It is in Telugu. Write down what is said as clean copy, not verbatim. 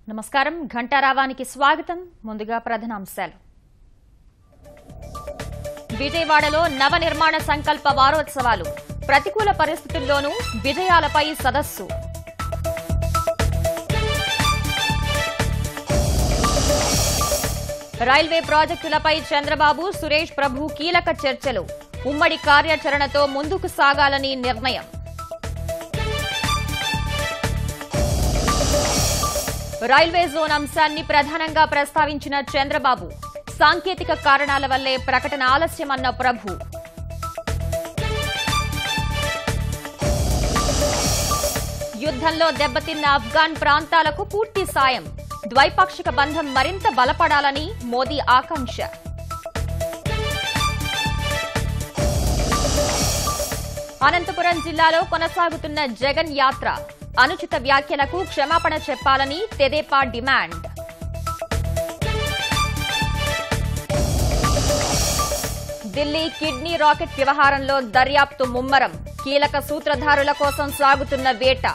నమస్కారం ఘంటారావానికి స్వాగతం ముందుగా ప్రధానాంశాలు విజయవాడలో నవనిర్మాణ సంకల్ప వారోత్సవాలు ప్రతికూల పరిస్థితుల్లోనూ విజయాలపై సదస్సు రైల్వే ప్రాజెక్టులపై చంద్రబాబు సురేష్ ప్రభు కీలక చర్చలు ఉమ్మడి కార్యాచరణతో ముందుకు సాగాలని నిర్ణయం రైల్వే జోన్ అంశాన్ని ప్రధానంగా ప్రస్తావించిన చంద్రబాబు సాంకేతిక కారణాల వల్లే ప్రకటన ఆలస్యమన్న ప్రభు యుద్ధంలో దెబ్బతిన్న ఆఫ్ఘాన్ ప్రాంతాలకు పూర్తి సాయం ద్వైపాక్షిక బంధం మరింత బలపడాలని మోదీ ఆకాంక్ష అనంతపురం జిల్లాలో కొనసాగుతున్న జగన్ యాత్ర అనుచిత వ్యాఖ్యలకు క్షమాపణ చెప్పాలని తెదేపా డిమాండ్ ఢిల్లీ కిడ్నీ రాకెట్ వ్యవహారంలో దర్యాప్తు ముమ్మరం కీలక సూత్రధారుల కోసం సాగుతున్న వేట